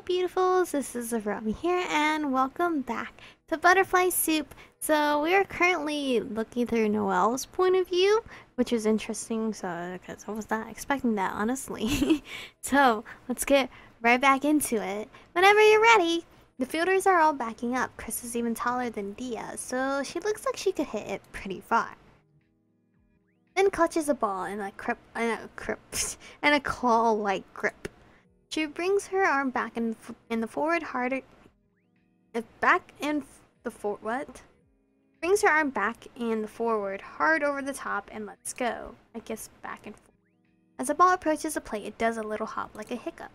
Hello beautifuls, this is Aromie here and welcome back to Butterfly Soup. So we are currently looking through Noelle's point of view, which is interesting because I was not expecting that honestly. So let's get right back into it. Whenever you're ready. The fielders are all backing up. Chris is even taller than Dia, so she looks like she could hit it pretty far. Then clutches a ball in a and a claw-like grip. She brings her arm back in the forward harder. Back in the what? Brings her arm back in the forward, hard over the top, and lets go. I guess back and forth. As the ball approaches the plate, it does a little hop like a hiccup.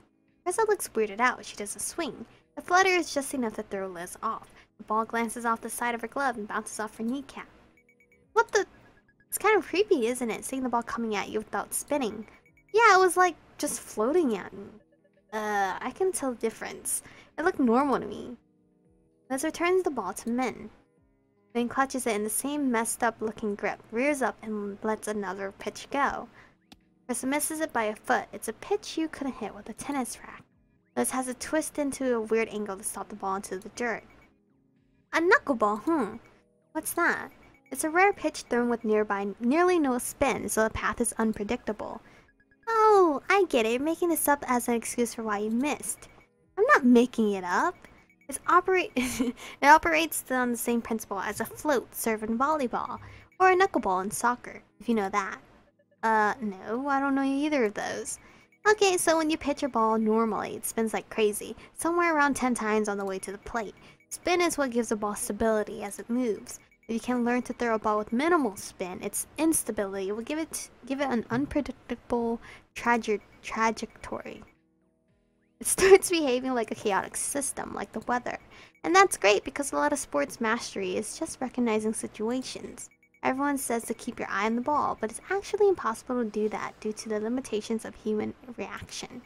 Krista looks weirded out. She does a swing. The flutter is just enough to throw Liz off. The ball glances off the side of her glove and bounces off her kneecap. What the? It's kind of creepy, isn't it? Seeing the ball coming at you without spinning. Yeah, it was like just floating at me. I can tell the difference. It looked normal to me. Liz returns the ball to Min. Then clutches it in the same messed up looking grip, rears up and lets another pitch go. Chris misses it by a foot. It's a pitch you couldn't hit with a tennis racket. Liz has it twist into a weird angle to stop the ball into the dirt. A knuckleball, What's that? It's a rare pitch thrown with nearly no spin, so the path is unpredictable. Oh, I get it. You're making this up as an excuse for why you missed. I'm not making it up. It operates on the same principle as a float served in volleyball, or a knuckleball in soccer, if you know that. No, I don't know either of those. Okay, so when you pitch a ball normally, it spins like crazy, somewhere around 10 times on the way to the plate. Spin is what gives a ball stability as it moves. If you can learn to throw a ball with minimal spin, its instability will give it an unpredictable trajectory. It starts behaving like a chaotic system, like the weather. And that's great because a lot of sports mastery is just recognizing situations. Everyone says to keep your eye on the ball, but it's actually impossible to do that due to the limitations of human reaction.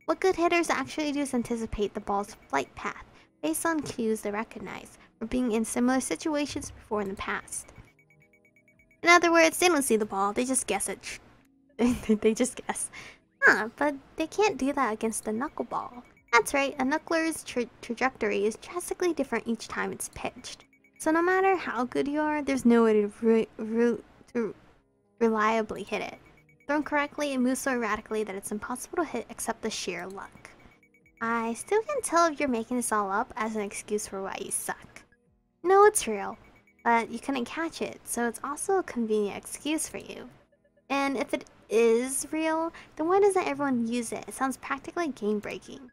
What good hitters actually do is anticipate the ball's flight path based on cues they recognize, or being in similar situations before in the past. In other words, they don't see the ball, they just guess it. They just guess. But they can't do that against the knuckleball. That's right, a knuckler's trajectory is drastically different each time it's pitched. So no matter how good you are, there's no way to reliably hit it. Thrown correctly, it moves so erratically that it's impossible to hit except the sheer luck. I still can't tell if you're making this all up as an excuse for why you suck. No, it's real, but you couldn't catch it, so it's also a convenient excuse for you. And if it is real, then why doesn't everyone use it? It sounds practically game-breaking.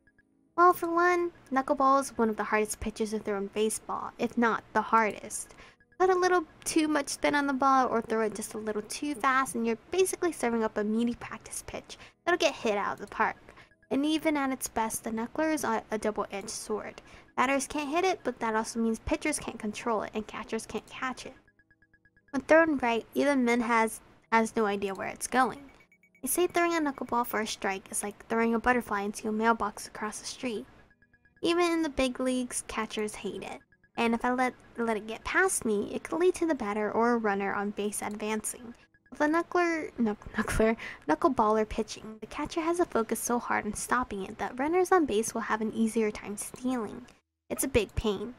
Well, for one, knuckleball is one of the hardest pitches to throw in baseball, if not the hardest. Put a little too much spin on the ball or throw it just a little too fast and you're basically serving up a meaty practice pitch that'll get hit out of the park. And even at its best, the knuckler is a double-edged sword. Batters can't hit it, but that also means pitchers can't control it and catchers can't catch it. When thrown right, even Min has no idea where it's going. They say throwing a knuckleball for a strike is like throwing a butterfly into a mailbox across the street. Even in the big leagues, catchers hate it. And if I let it get past me, it could lead to the batter or a runner on base advancing. With a knuckleballer pitching, the catcher has to focus so hard on stopping it that runners on base will have an easier time stealing. It's a big pain.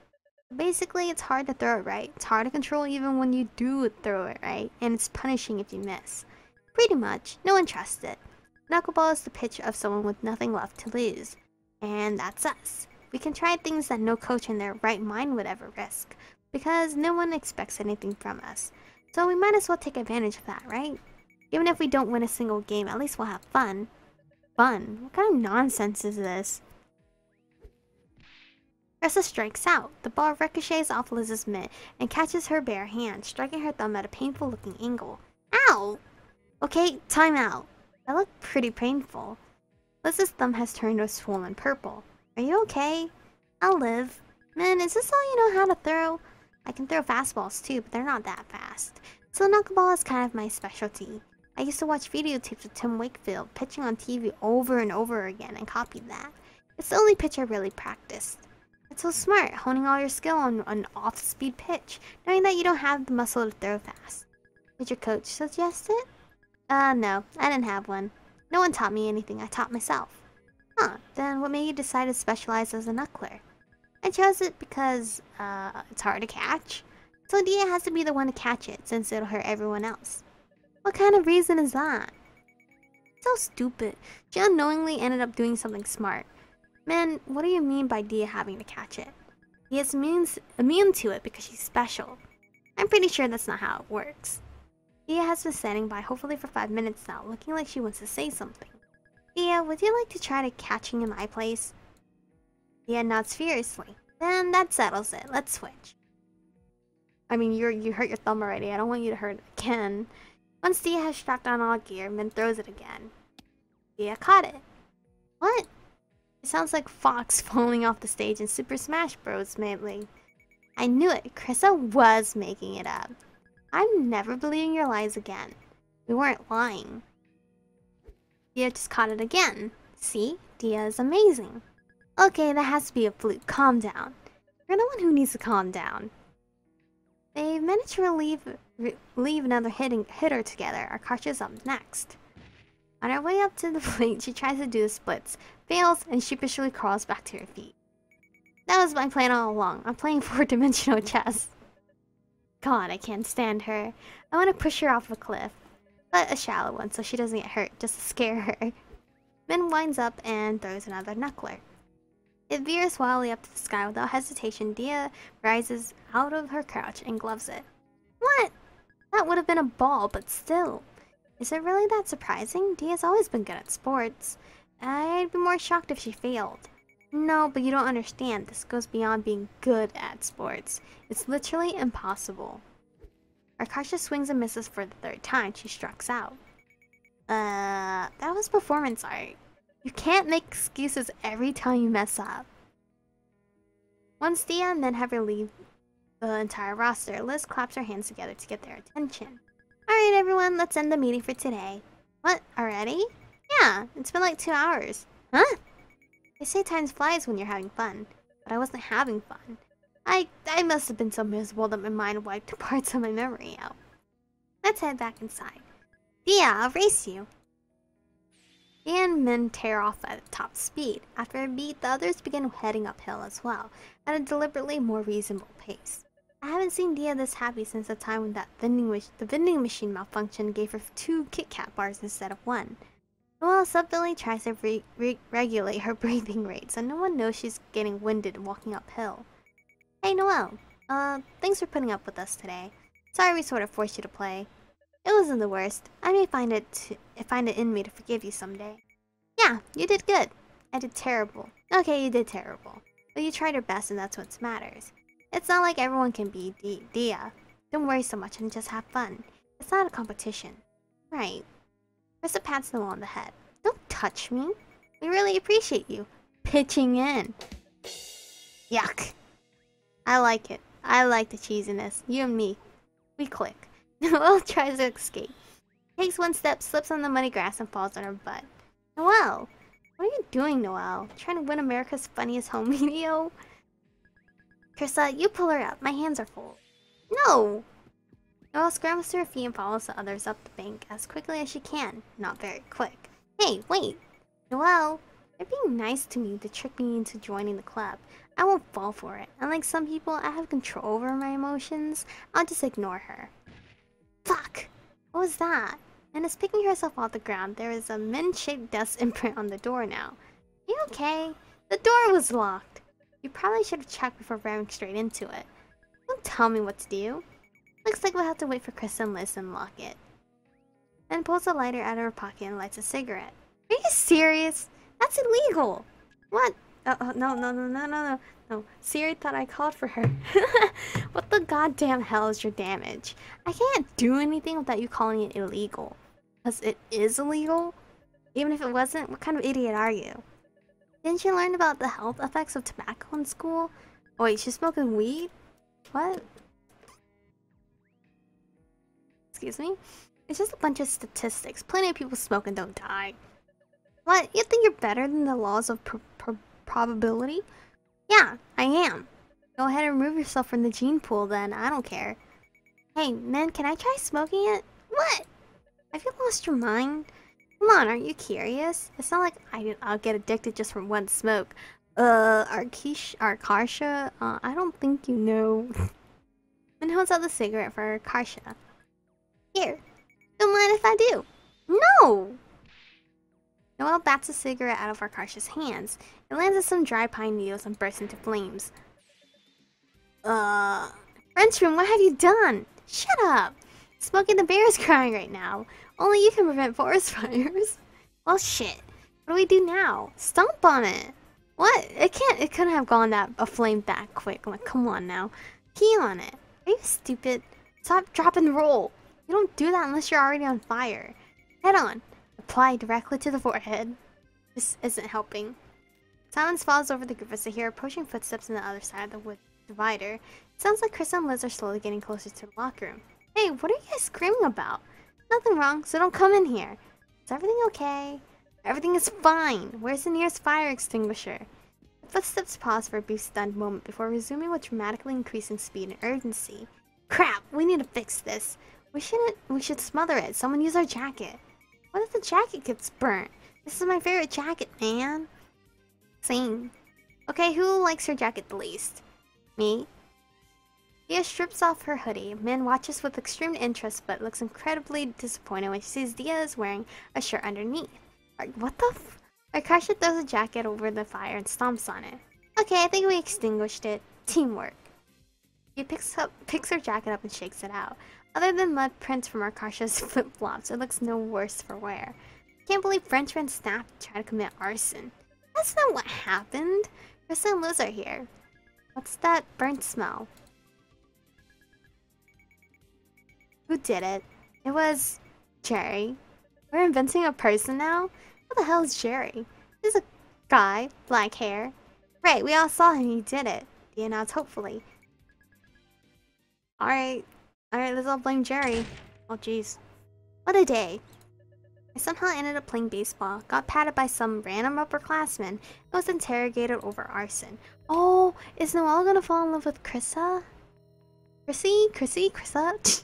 Basically, it's hard to throw it right, it's hard to control even when you do throw it right, and it's punishing if you miss. Pretty much, no one trusts it. Knuckleball is the pitch of someone with nothing left to lose. And that's us. We can try things that no coach in their right mind would ever risk, because no one expects anything from us. So we might as well take advantage of that, right? Even if we don't win a single game, at least we'll have fun. Fun? What kind of nonsense is this? Ursa strikes out. The ball ricochets off Liz's mitt and catches her bare hand, striking her thumb at a painful looking angle. Ow! Okay, time out. That looked pretty painful. Liz's thumb has turned a swollen purple. Are you okay? I'll live. Man, is this all you know how to throw? I can throw fastballs too, but they're not that fast. So knuckleball is kind of my specialty. I used to watch videotapes of Tim Wakefield pitching on TV over and over again and copied that. It's the only pitch I really practiced. It's so smart, honing all your skill on an off-speed pitch, knowing that you don't have the muscle to throw fast. Did your coach suggest it? No, I didn't have one. No one taught me anything, I taught myself. Huh, then what made you decide to specialize as a knuckler? I chose it because, it's hard to catch. So Dia has to be the one to catch it, since it'll hurt everyone else. What kind of reason is that? So stupid. She unknowingly ended up doing something smart. Man, what do you mean by Dia having to catch it? Dia's immune to it because she's special. I'm pretty sure that's not how it works. Dia has been standing by hopefully for 5 minutes now, looking like she wants to say something. Dia, would you like to try to catching in my place? Dia nods furiously. Then that settles it. Let's switch. I mean, you hurt your thumb already. I don't want you to hurt it again. Once Dia has strapped on all gear, Min throws it again. Dia caught it. What? It sounds like Fox falling off the stage in Super Smash Bros. Melee. I knew it. Krissa was making it up. I'm never believing your lies again. We weren't lying. Dia just caught it again. See? Dia is amazing. Okay, that has to be a fluke. Calm down. You're the one who needs to calm down. They managed to leave another hitter together. Akasha's up next. On her way up to the plate, she tries to do the splits, fails, and sheepishly crawls back to her feet. That was my plan all along. I'm playing 4-dimensional chess. God, I can't stand her. I want to push her off a cliff. But a shallow one, so she doesn't get hurt, just to scare her. Min winds up and throws another knuckler. It veers wildly up to the sky without hesitation. Dia rises out of her crouch and gloves it. What? That would have been a ball, but still. Is it really that surprising? Dia's always been good at sports. I'd be more shocked if she failed. No, but you don't understand. This goes beyond being good at sports. It's literally impossible. Arkasha swings and misses for the 3rd time. She strikes out. That was performance art. You can't make excuses every time you mess up. Once Dia and Min have relieved the entire roster, Liz claps her hands together to get their attention. Alright everyone, let's end the meeting for today. What, already? Yeah, it's been like 2 hours. Huh? They say time flies when you're having fun, but I wasn't having fun. I must have been so miserable that my mind wiped parts of my memory out. Let's head back inside. Dia, I'll race you. Dia and Min tear off at top speed. After a beat, the others begin heading uphill as well, at a deliberately more reasonable pace. I haven't seen Dia this happy since the time when the vending machine malfunction gave her 2 Kit Kat bars instead of 1. Noelle subtly tries to regulate her breathing rate so no one knows she's getting winded walking uphill. Hey Noelle, thanks for putting up with us today. Sorry we sort of forced you to play. It wasn't the worst. I may find it in me to forgive you someday. Yeah, you did good. I did terrible. Okay, you did terrible. But you tried your best and that's what matters. It's not like everyone can be Dia. Don't worry so much and just have fun. It's not a competition. Right. Krista pats Noelle on the head. Don't touch me. We really appreciate you pitching in. Yuck. I like it. I like the cheesiness. You and me. We click. Noelle tries to escape. Takes 1 step, slips on the muddy grass, and falls on her butt. Noelle! What are you doing, Noelle? Trying to win America's Funniest Home Video? Krista, you pull her up. My hands are full. No! Noelle scrambles to her feet and follows the others up the bank as quickly as she can. Not very quick. Hey, wait! Noelle! You're being nice to me to trick me into joining the club. I won't fall for it. Unlike some people, I have control over my emotions. I'll just ignore her. Fuck! What was that? And is picking herself off the ground, there is a min-shaped dust imprint on the door now. You okay? The door was locked. You probably should have checked before ramming straight into it. Don't tell me what to do. Looks like we'll have to wait for Chris and Liz to unlock it. Then pulls a lighter out of her pocket and lights a cigarette. Are you serious? That's illegal! What? No. Siri thought I called for her. What the goddamn hell is your damage? I can't do anything without you calling it illegal. Because it is illegal? Even if it wasn't, what kind of idiot are you? Didn't you learn about the health effects of tobacco in school? Oh wait, she's smoking weed? What? Excuse me? It's just a bunch of statistics. Plenty of people smoke and don't die. What? You think you're better than the laws of probability? Yeah, I am. Go ahead and remove yourself from the gene pool then. I don't care. Hey, man, can I try smoking it? What? Have you lost your mind? Come on, aren't you curious? It's not like I'll get addicted just from one smoke. Arkarsha, I don't think you know. And holds out the cigarette for Arkarsha. Here, don't mind if I do. No! Noelle bats a cigarette out of Arkarsha's hands. It lands on some dry pine needles and bursts into flames. Frenchman, what have you done? Shut up! Smokey the Bear is crying right now. Only you can prevent forest fires. Well, shit. What do we do now? Stomp on it. What? It couldn't have gone aflame that quick. I'm like, come on now. Pee on it. Are you stupid? Stop, drop, and roll. You don't do that unless you're already on fire. Head on. Apply directly to the forehead. This isn't helping. Silence falls over the group as they hear approaching footsteps on the other side of the wood divider. It sounds like Chris and Liz are slowly getting closer to the locker room. Hey, what are you guys screaming about? Nothing wrong, so don't come in here. Is everything okay? Everything is fine. Where's the nearest fire extinguisher? The footsteps pause for a brief stunned moment before resuming with dramatically increasing speed and urgency. Crap, we need to fix this. We should smother it. Someone use our jacket. What if the jacket gets burnt? This is my favorite jacket, man. Same. Okay, who likes her jacket the least? Me? Dia strips off her hoodie. Min watches with extreme interest but looks incredibly disappointed when she sees Dia is wearing a shirt underneath. What the f? Arkarsha throws a jacket over the fire and stomps on it. Okay, I think we extinguished it. Teamwork. She picks her jacket up and shakes it out. Other than mud prints from Arkarsha's flip-flops, it looks no worse for wear. Can't believe Frenchman snapped to try to commit arson. That's not what happened. Chris and Liz are here. What's that burnt smell? Who did it? It was Jerry. We're inventing a person now? What the hell is Jerry? He's a guy, black hair. Right, we all saw him, he did it. Dia nods hopefully. Alright, let's all blame Jerry. Oh jeez. What a day. I somehow ended up playing baseball, got patted by some random upperclassman, and was interrogated over arson. Oh, is Noelle gonna fall in love with Krissa? Krissa?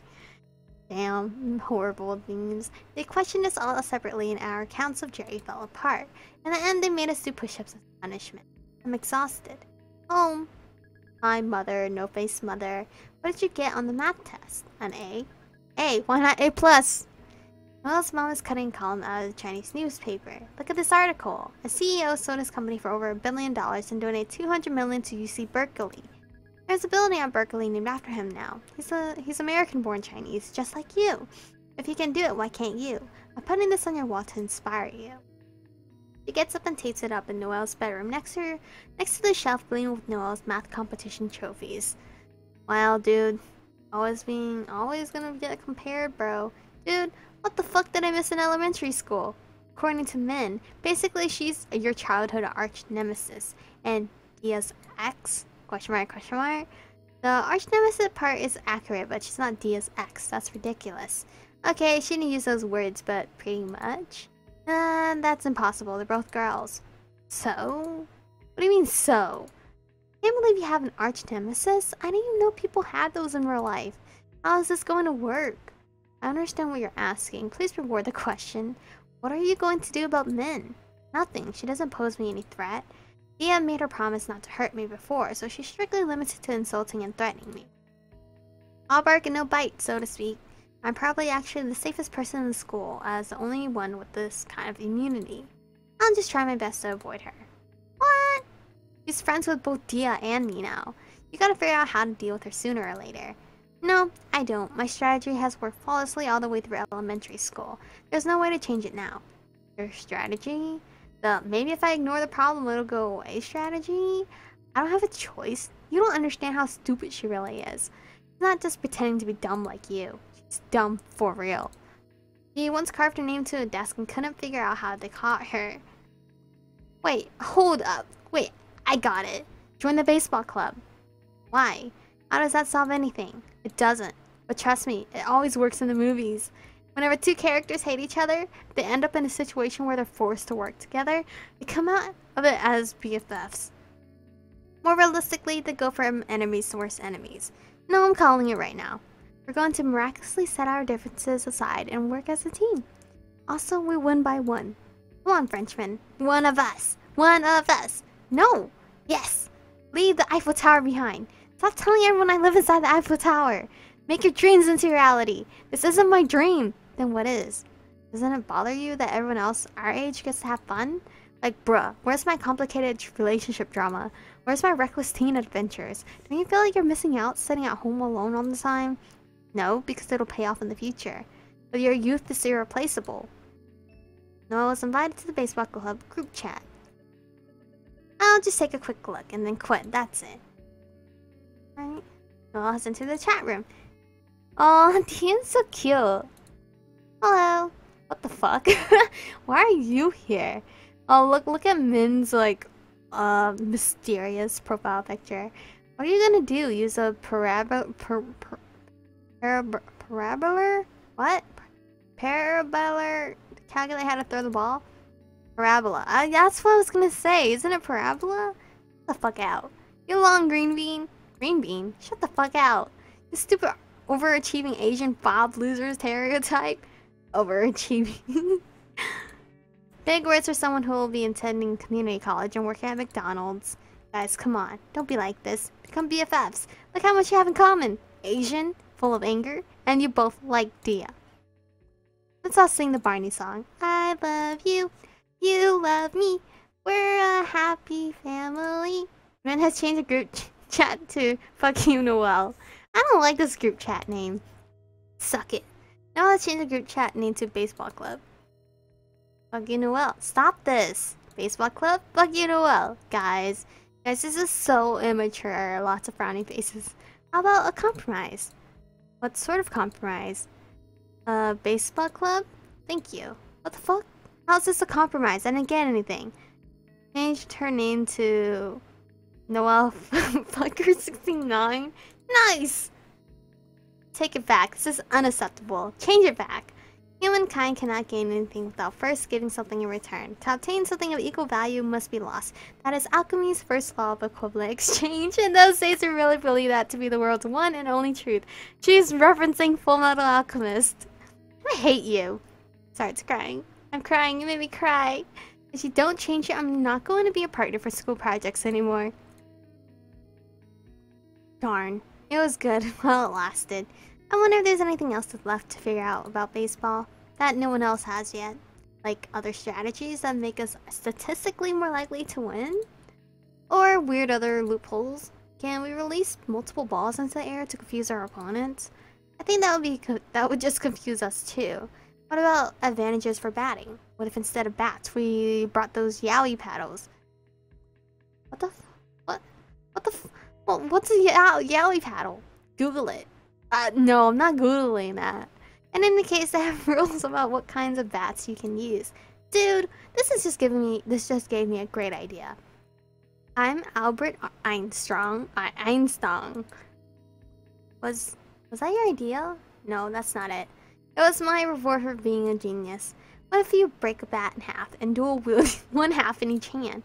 Damn, horrible memes. They questioned us all separately and our accounts of Jerry fell apart. In the end, they made us do push-ups as punishment. I'm exhausted. Home. Hi, mother, no-face mother. What did you get on the math test? An A? A, why not A+? Noelle's mom is cutting a column out of the Chinese newspaper. Look at this article. A CEO sold his company for over $1 billion and donated $200 million to UC Berkeley. There's a building at Berkeley named after him now. He's American-born Chinese, just like you. If he can do it, why can't you? I'm putting this on your wall to inspire you. She gets up and tapes it up in Noelle's bedroom next to the shelf gleaming with Noelle's math competition trophies. Wow, dude. Always gonna get compared, bro. Dude, what the fuck did I miss in elementary school? According to Min, basically she's your childhood arch nemesis. And Dia's ex? Question mark. The arch nemesis part is accurate, but she's not Dia's ex. That's ridiculous. Okay, she didn't use those words, but pretty much. That's impossible. They're both girls. So? What do you mean, so? Can't believe you have an arch nemesis. I didn't even know people had those in real life. How is this going to work? I understand what you're asking. Please reward the question. What are you going to do about Min? Nothing. She doesn't pose me any threat. Dia made her promise not to hurt me before, so she's strictly limited to insulting and threatening me. All bark and no bite, so to speak. I'm probably actually the safest person in the school, as the only one with this kind of immunity. I'll just try my best to avoid her. What? She's friends with both Dia and me now. You gotta figure out how to deal with her sooner or later. No, I don't. My strategy has worked flawlessly all the way through elementary school. There's no way to change it now. Your strategy? The maybe if I ignore the problem it'll go away strategy? I don't have a choice. You don't understand how stupid she really is. She's not just pretending to be dumb like you. She's dumb for real. She once carved her name to a desk and couldn't figure out how they caught her. Wait, hold up. Wait, I got it. Join the baseball club. Why? How does that solve anything? It doesn't. But trust me, it always works in the movies. Whenever two characters hate each other, they end up in a situation where they're forced to work together. They come out of it as BFFs. More realistically, they go from enemies to worse enemies. No, I'm calling it right now. We're going to miraculously set our differences aside and work as a team. Also, we win by one. Come on, Frenchman. One of us. One of us. No. Yes. Leave the Eiffel Tower behind. Stop telling everyone I live inside the Eiffel Tower. Make your dreams into reality. This isn't my dream. Then what is? Doesn't it bother you that everyone else our age gets to have fun? Like, bruh, where's my complicated relationship drama? Where's my reckless teen adventures? Don't you feel like you're missing out sitting at home alone all the time? No, because it'll pay off in the future. But your youth is irreplaceable. Noah was invited to the baseball club group chat. I'll just take a quick look and then quit. That's it. Alright. Noah has entered the chat room. Oh, Tian's so cute. Hello. What the fuck? Why are you here? Oh, look at Min's, like, mysterious profile picture. What are you gonna do? Use a parabolar? What? Parabolar to calculate how to throw the ball? Parabola. That's what I was gonna say. Isn't it parabola? Get the fuck out. You long green bean. Green bean? Shut the fuck out. You stupid overachieving Asian Bob loser stereotype. Overachieving. Big words for someone who will be attending community college and working at McDonald's. Guys, come on. Don't be like this. Become BFFs. Look how much you have in common. Asian, full of anger, and you both like Dia. Let's all sing the Barney song. I love you. You love me. We're a happy family. Man has changed the group chat to Fuck You Noel. I don't like this group chat name. Suck it. Now let's change the group chat name to Baseball Club. Fuck You Noel. Stop this. Baseball Club? Fuck You Noel. Guys, this is so immature. Lots of frowny faces. How about a compromise? What sort of compromise? Baseball Club? Thank you. What the fuck? How's this a compromise? I didn't get anything. Changed her name to Noel Fucker 69. Nice! Take it back. This is unacceptable. Change it back. Humankind cannot gain anything without first giving something in return. To obtain something of equal value must be lost. That is alchemy's first law of equivalent exchange, and those days are really believe that to be the world's one and only truth. She's referencing Full Metal Alchemist. I hate you. Starts crying. I'm crying. You made me cry. If you don't change it, I'm not going to be a partner for school projects anymore. Darn. It was good while it lasted. I wonder if there's anything else that's left to figure out about baseball that no one else has yet. Like other strategies that make us statistically more likely to win? Or weird other loopholes? Can we release multiple balls into the air to confuse our opponents? I think that would just confuse us too. What about advantages for batting? What if instead of bats we brought those yaoi paddles? What's a yaoi paddle? Google it. No, I'm not Googling that. And in the case, they have rules about what kinds of bats you can use. Dude, this just gave me a great idea. I'm Albert Einstein. Was that your idea? No, that's not it. It was my reward for being a genius. What if you break a bat in half and dual wield one half in each hand?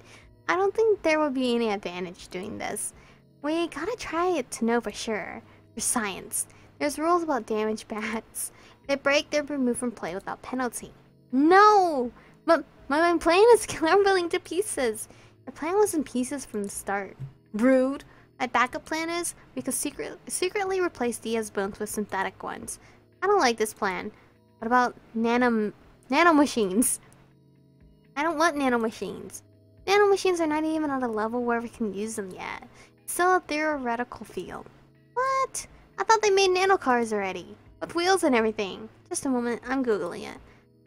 I don't think there would be any advantage doing this. We gotta try it to know for sure. For science. There's rules about damaged bats. If they break, they're removed from play without penalty. No! But my plan is scrambling to pieces. Your plan was in pieces from the start. Rude. My backup plan is we could secretly replace Dia's bones with synthetic ones. I don't like this plan. What about nanomachines? I don't want nanomachines. Nanomachines are not even at a level where we can use them yet. It's still a theoretical field. What? I thought they made nanocars already. With wheels and everything. Just a moment, I'm googling it.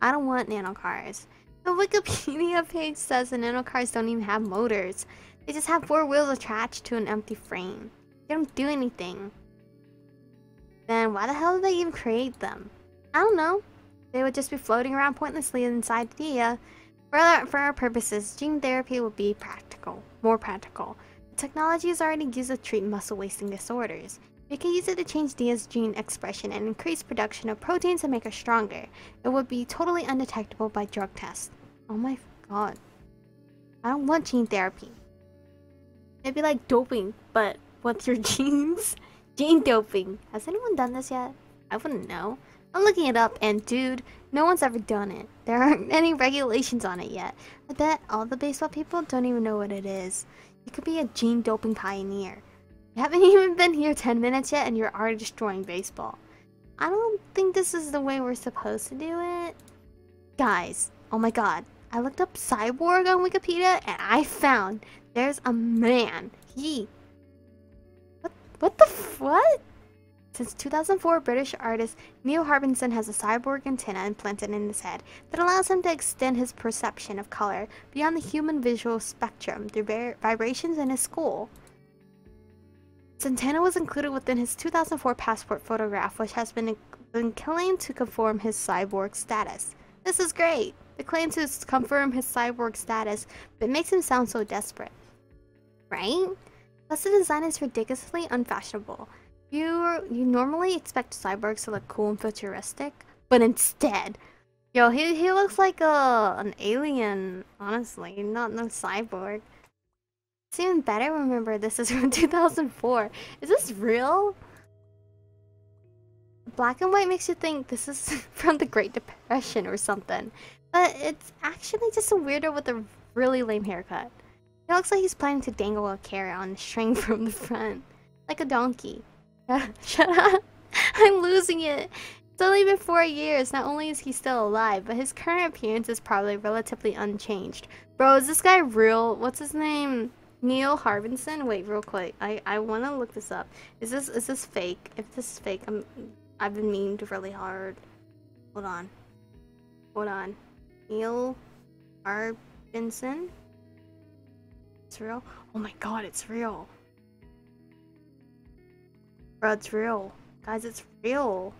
I don't want nanocars. The Wikipedia page says the nanocars don't even have motors. They just have 4 wheels attached to an empty frame. They don't do anything. Then why the hell did they even create them? I don't know. They would just be floating around pointlessly inside Dia. For our purposes, gene therapy would be more practical. The technology is already used to treat muscle wasting disorders. We can use it to change Dia's gene expression and increase production of proteins to make her stronger. It would be totally undetectable by drug tests. Oh my god. I don't want gene therapy. It'd be like doping, but with your genes? Gene doping. Has anyone done this yet? I wouldn't know. I'm looking it up, and dude, no one's ever done it. There aren't any regulations on it yet. I bet all the baseball people don't even know what it is. You could be a gene doping pioneer. You haven't even been here 10 minutes yet, and you're already destroying baseball. I don't think this is the way we're supposed to do it. Guys, oh my god. I looked up cyborg on Wikipedia, and I found there's a man. What? Since 2004, British artist Neil Harbinson has a cyborg antenna implanted in his head that allows him to extend his perception of color beyond the human visual spectrum through vibrations in his skull. This antenna was included within his 2004 passport photograph, which has been claimed to confirm his cyborg status. This is great! The claim to confirm his cyborg status, but it makes him sound so desperate. Right? Plus the design is ridiculously unfashionable. You normally expect cyborgs to look cool and futuristic, but instead, yo, he looks like an alien, honestly, not no cyborg. It's even better, remember, this is from 2004. Is this real? Black and white makes you think this is from the Great Depression or something. But it's actually just a weirdo with a really lame haircut. It looks like he's planning to dangle a carrot on a string from the front. Like a donkey. Shut up. I'm losing it. It's only been 4 years. Not only is he still alive, but his current appearance is probably relatively unchanged. Bro, is this guy real? What's his name? Neil Harbinson? Wait, real quick. I want to look this up. Is this fake? If this is fake, I've been memed really hard. Hold on. Neil Harbinson? It's real? Oh my god, it's real. Bro, it's real. Guys, it's real.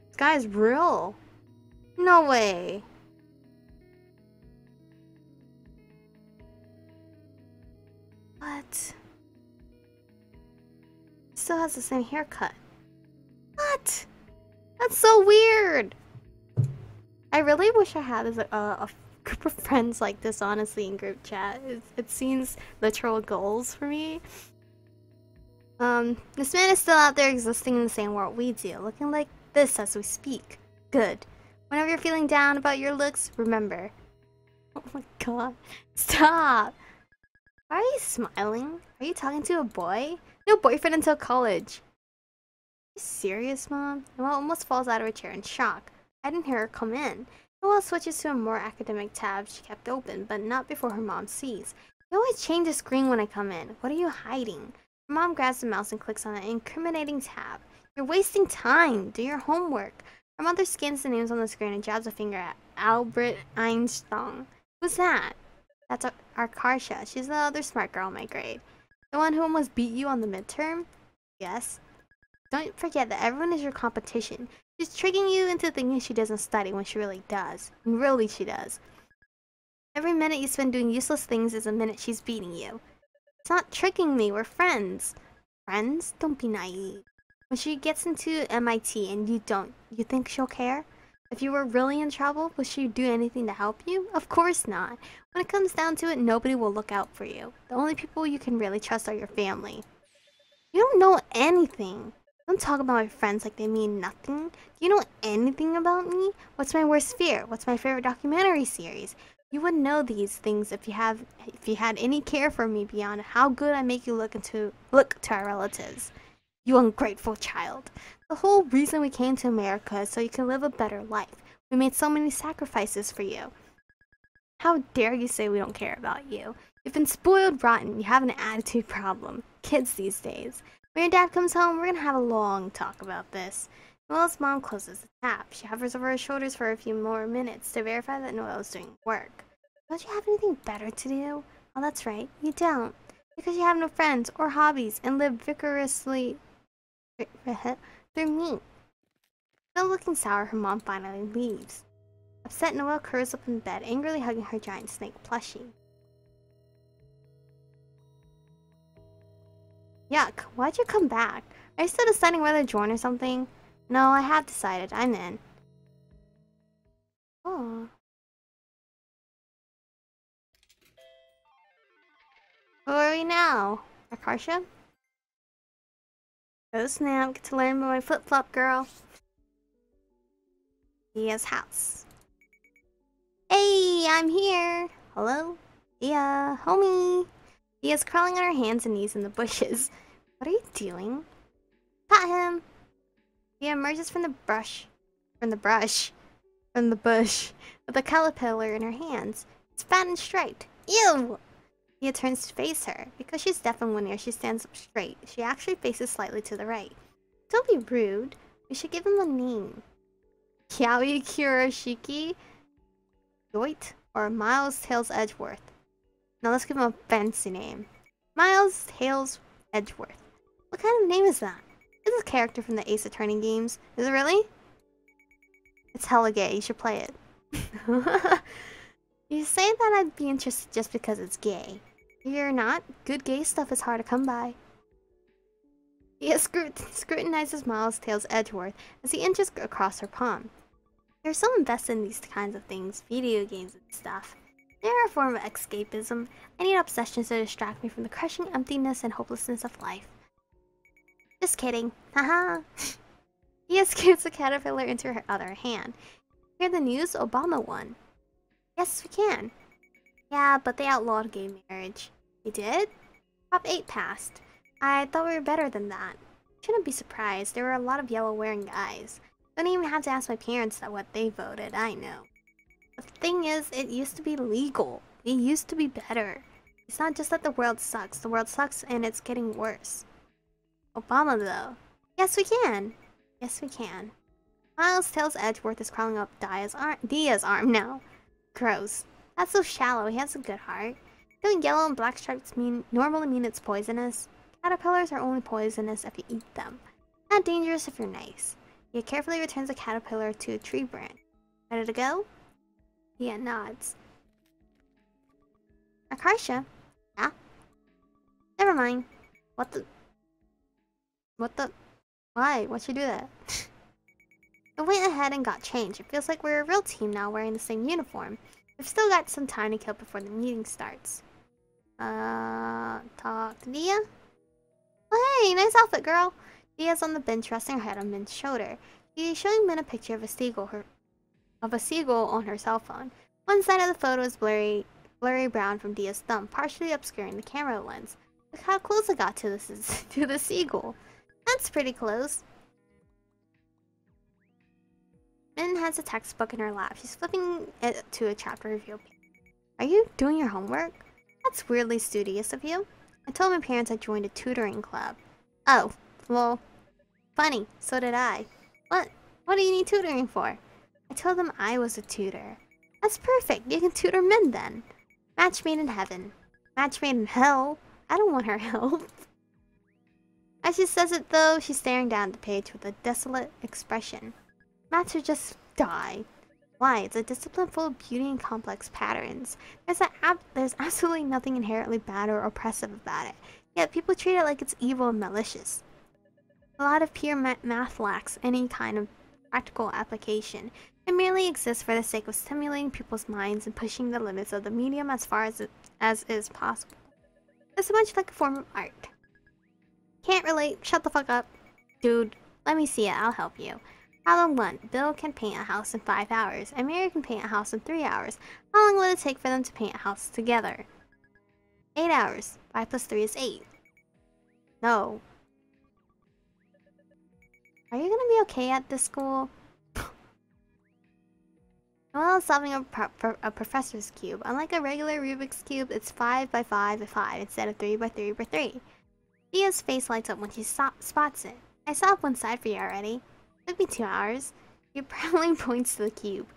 This guy is real. No way. What? He still has the same haircut. What? That's so weird. I really wish I had a group of friends like this, honestly, in group chat. It seems literal goals for me. This man is still out there existing in the same world we do, looking like this as we speak. Good. Whenever you're feeling down about your looks, remember. Oh my god. Stop! Why are you smiling? Are you talking to a boy? No boyfriend until college. Are you serious, Mom? Noelle almost falls out of her chair in shock. I didn't hear her come in. Noelle switches to a more academic tab she kept open, but not before her mom sees. You always change the screen when I come in. What are you hiding? Her mom grabs the mouse and clicks on an incriminating tab. You're wasting time. Do your homework. Her mother scans the names on the screen and jabs a finger at Albert Einstein. Who's that? That's Arkarsha. She's the other smart girl in my grade. The one who almost beat you on the midterm? Yes. Don't forget that everyone is your competition. She's tricking you into thinking she doesn't study when she really does. And really she does. Every minute you spend doing useless things is a minute she's beating you. It's not tricking me, we're friends. Friends? Don't be naive. When she gets into MIT and you don't, you think she'll care? If you were really in trouble, would she do anything to help you? Of course not. When it comes down to it, nobody will look out for you. The only people you can really trust are your family. You don't know anything. Don't talk about my friends like they mean nothing. Do you know anything about me? What's my worst fear? What's my favorite documentary series? You would know these things if you had any care for me beyond how good I make you look to our relatives. You ungrateful child. The whole reason we came to America is so you can live a better life. We made so many sacrifices for you. How dare you say we don't care about you? You've been spoiled rotten. You have an attitude problem. Kids these days. When your dad comes home, we're gonna have a long talk about this. Noelle's mom closes the tab. She hovers over her shoulders for a few more minutes to verify that Noelle is doing work. Don't you have anything better to do? Oh, that's right, you don't. Because you have no friends or hobbies and live vicariously through me. Still looking sour, her mom finally leaves. Upset, Noelle curls up in bed, angrily hugging her giant snake plushie. Yuck, why'd you come back? Are you still deciding whether to join or something? No, I have decided. I'm in. Oh. Who are we now? Arkarsha? Oh snap, get to learn about my flip-flop girl. Dia's house. Hey, I'm here! Hello? Dia, homie! Dia's crawling on her hands and knees in the bushes. What are you doing? Pat him! Dia emerges from the bush, with a caterpillar in her hands. It's fat and striped. Ew! Dia turns to face her. Because she's deaf and linear, she stands up straight. She actually faces slightly to the right. Don't be rude. We should give him a name. Yaoi Kuroshiki? Doit? Or Miles Tails Edgeworth? Now let's give him a fancy name. Miles Tails Edgeworth. What kind of name is that? It's a character from the Ace Attorney games. Is it really? It's hella gay. You should play it. You say that I'd be interested just because it's gay. If you're not, good gay stuff is hard to come by. He scrutinizes Miles Tails Edgeworth as he inches across her palm. You're so invested in these kinds of things, video games and stuff. They're a form of escapism. I need obsessions to distract me from the crushing emptiness and hopelessness of life. Just kidding. Haha. He scoots a caterpillar into her other hand. Hear the news? Obama won. Yes, we can. Yeah, but they outlawed gay marriage. They did? Prop 8 passed. I thought we were better than that. Shouldn't be surprised. There were a lot of yellow-wearing guys. Don't even have to ask my parents what they voted. I know. The thing is, it used to be legal. It used to be better. It's not just that the world sucks. The world sucks and it's getting worse. Obama, though. Yes, we can. Yes, we can. Miles Tails Edgeworth is crawling up Dia's arm now. Gross. That's so shallow. He has a good heart. Don't yellow and black stripes normally mean it's poisonous? Caterpillars are only poisonous if you eat them. Not dangerous if you're nice. He carefully returns the caterpillar to a tree branch. Ready to go? Dia nods. Akarsha? Yeah? Never mind. What the? Why? Why'd you do that? I went ahead and got changed. It feels like we're a real team now wearing the same uniform. We've still got some time to kill before the meeting starts. Talk to Dia? Oh, hey, nice outfit, girl. Dia's on the bench resting her head on Min's shoulder. She's showing Min a picture of a seagull on her cell phone. One side of the photo is blurry brown from Dia's thumb, partially obscuring the camera lens. Look how close I got to the seagull. That's pretty close. Min has a textbook in her lap. She's flipping it to a chapter review. Are you doing your homework? That's weirdly studious of you. I told my parents I joined a tutoring club. Oh, well, funny. So did I. What? What do you need tutoring for? I told them I was a tutor. That's perfect. You can tutor Min then. Match made in heaven. Match made in hell. I don't want her help. As she says it though, she's staring down the page with a desolate expression. Match would just die. Why? It's a discipline full of beauty and complex patterns. There's absolutely nothing inherently bad or oppressive about it. Yet people treat it like it's evil and malicious. A lot of pure math lacks any kind of practical application. It merely exists for the sake of stimulating people's minds and pushing the limits of the medium as far as is possible. It's much like a form of art. Can't relate. Shut the fuck up. Dude, let me see it. I'll help you. Problem 1. Bill can paint a house in 5 hours, and Mary can paint a house in 3 hours. How long would it take for them to paint a house together? 8 hours. 5 plus 3 is 8. No. Are you gonna be okay at this school? Well, solving a professor's cube. Unlike a regular Rubik's Cube, it's 5 by 5 by 5 instead of 3 by 3 by 3. Dia's face lights up when she spots it. I solved one side for you already. Took me 2 hours. He proudly points to the cube.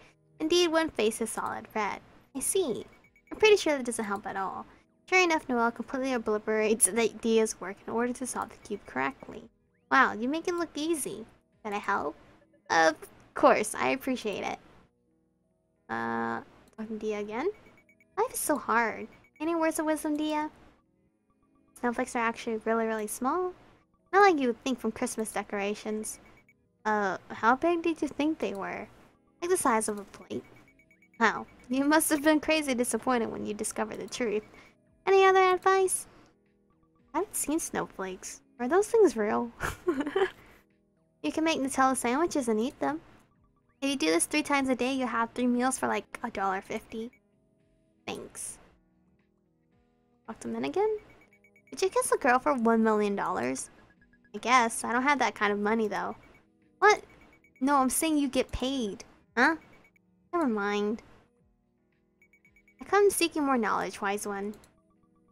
Indeed, one face is solid red. I see. I'm pretty sure that doesn't help at all. Sure enough, Noelle completely obliterates Dia's work in order to solve the cube correctly. Wow, you make it look easy. Can I help? Of course, I appreciate it. Talking to Dia again? Life is so hard. Any words of wisdom, Dia? Snowflakes are actually really small. Not like you would think from Christmas decorations. How big did you think they were? Like the size of a plate. Wow, you must have been crazy disappointed when you discovered the truth. Any other advice? I haven't seen snowflakes. Are those things real? You can make Nutella sandwiches and eat them. If you do this 3 times a day, you have 3 meals for like $1.50. Thanks. Talk to men again? Did you kiss a girl for $1 million? I guess. I don't have that kind of money though. What? No, I'm saying you get paid. Huh? Never mind. I come seeking more knowledge, wise one.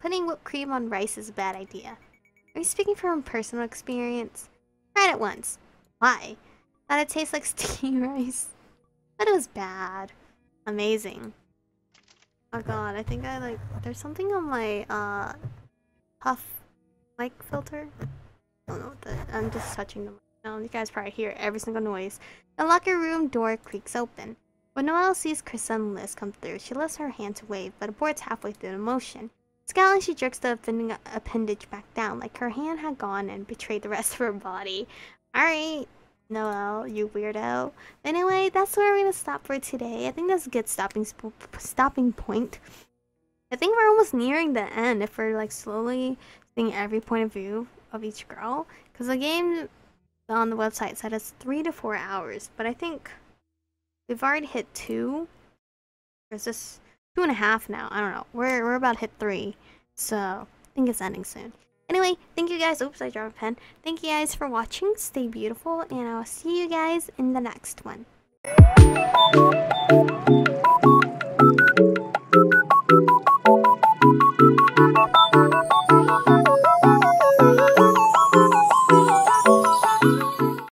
Putting whipped cream on rice is a bad idea. Are you speaking from personal experience? Tried it once. Why? Thought it tastes like sticky rice. But it was bad. Amazing. Oh god, I think I like... There's something on my, puff mic filter. I don't know what that... I'm just touching the mic. You guys probably hear every single noise. The locker room door creaks open. When Noelle sees Krista and Liz come through, she lifts her hand to wave, but aborts halfway through the motion. Scowling, she jerks the offending appendage back down, like her hand had gone and betrayed the rest of her body. Alright, Noelle, you weirdo. Anyway, that's where we're gonna stop for today. I think that's a good stopping point. I think we're almost nearing the end if we're like slowly seeing every point of view of each girl. Because the game on the website said it's 3 to 4 hours, but I think we've already hit 2. There's just 2.5 now. I don't know. We're about to hit 3, so I think it's ending soon. Anyway, thank you guys. Oops, I dropped a pen. Thank you guys for watching. Stay beautiful, and I'll see you guys in the next one.